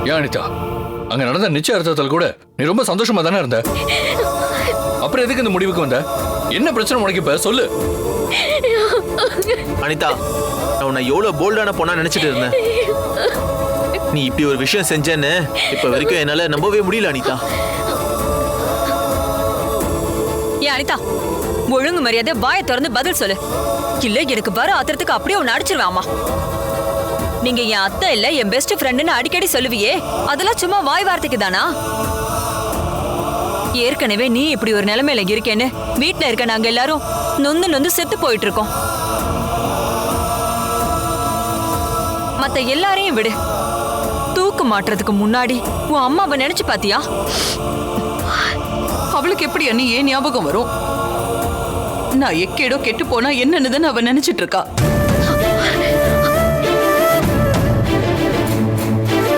ஏன் அனிதா, அங்க நடந்த நிச்சயார்த்தத்தில் கூட நீ ரொம்ப சந்தோஷமா தானே இருந்த. அப்புறம் எதுக்கு இந்த முடிவுக்கு வந்த? என்ன பிரச்சனை உனக்கு இப்ப சொல்லு. அனிதா, நான் உன்னை எவ்வளவு போல்டான பொண்ணா நினைச்சிட்டு இருந்தேன். நீ இப்படி ஒரு விஷயம் செஞ்சேன்னு இப்ப வரைக்கும் என்னால நம்பவே முடியல அனிதா. ஏன் அனிதா, ஒழுங்கு மரியாதை வாயை திறந்து பதில் சொல்லு. இல்ல எனக்கு வர ஆத்திரத்துக்கு அப்படியே உன்னை அடிச்சிருவேன். அம்மா, நீங்க என் அத்தை இல்ல என் பெஸ்ட் ஃப்ரெண்டுன்னு அடிக்கடி சொல்லுவியே, அதெல்லாம் சும்மா வாய் வார்த்தைக்கு தானா? ஏற்கனவே நீ இப்படி ஒரு நிலைமையில இருக்கேன்னு வீட்டுல இருக்க நாங்க எல்லாரும் நொந்து நொந்து செத்து போயிட்டு இருக்கோம். மத்த எல்லாரையும் விடு, தூக்கு மாட்டுறதுக்கு முன்னாடி உன் அம்மாவை நினைச்சு பாத்தியா? அவளுக்கு எப்படி அண்ணி ஏன் ஞாபகம் வரும்? நான் எக்கேடோ கெட்டு போனா என்னன்னு அவ நினைச்சிட்டு இருக்கா.